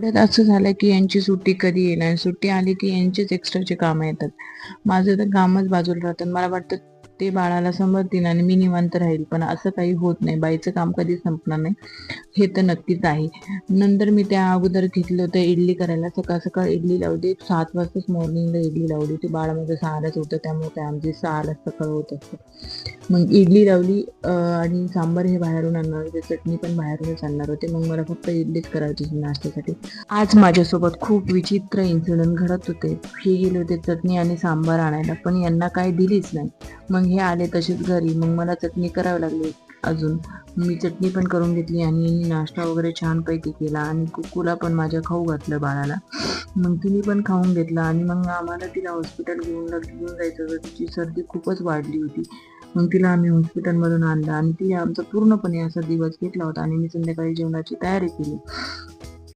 पुढे असं झालं की यांची सुट्टी कधी येणार, सुट्टी आली की यांचेच एक्स्ट्राचे कामं येतात. माझं तर कामच बाजूला राहतं. मला वाटतं ते बाळाला सांभाळतील आणि मी निवांत राहील, पण असं काही होत नाही. बाईचं काम कधी संपणार नाही हे तर नक्कीच आहे. नंतर मी त्या अगोदर घेतलं होतं इडली करायला. सकाळ सकाळ इडली लावली, 7 वाजताच मॉर्निंगला इडली लावली. ते बाळ माझं 6लाच होतं, त्यामुळे काय आमची 6ला सकाळ होत असते. मग इडली लावली आणि सांबार हे बाहेरून आणणार होते, चटणी पण बाहेरूनच आणणार होते. मग मला फक्त इडलीच करायची होती नाश्त्यासाठी. आज माझ्यासोबत खूप विचित्र इन्सिडेंट घडत होते. हे गेले होते चटणी आणि सांबार आणायला, पण यांना काही दिलीच नाही. मग हे आले तसेच घरी. मग मला चटणी करावी लागली. अजून मी चटणी पण करून घेतली आणि नाश्ता वगैरे छानपैकी केला आणि कुकूला पण माझ्या खाऊ घातलं बाळाला. मग तिने पण खाऊन घेतला आणि मग आम्हाला तिला हॉस्पिटल घेऊन जायचं होतं. तिची सर्दी खूपच वाढली होती. मग तिला आम्ही हॉस्पिटलमधून आणलं आणि ती आमचा पूर्णपणे असा दिवस घेतला होता आणि मी संध्याकाळी जेवणाची तयारी केली.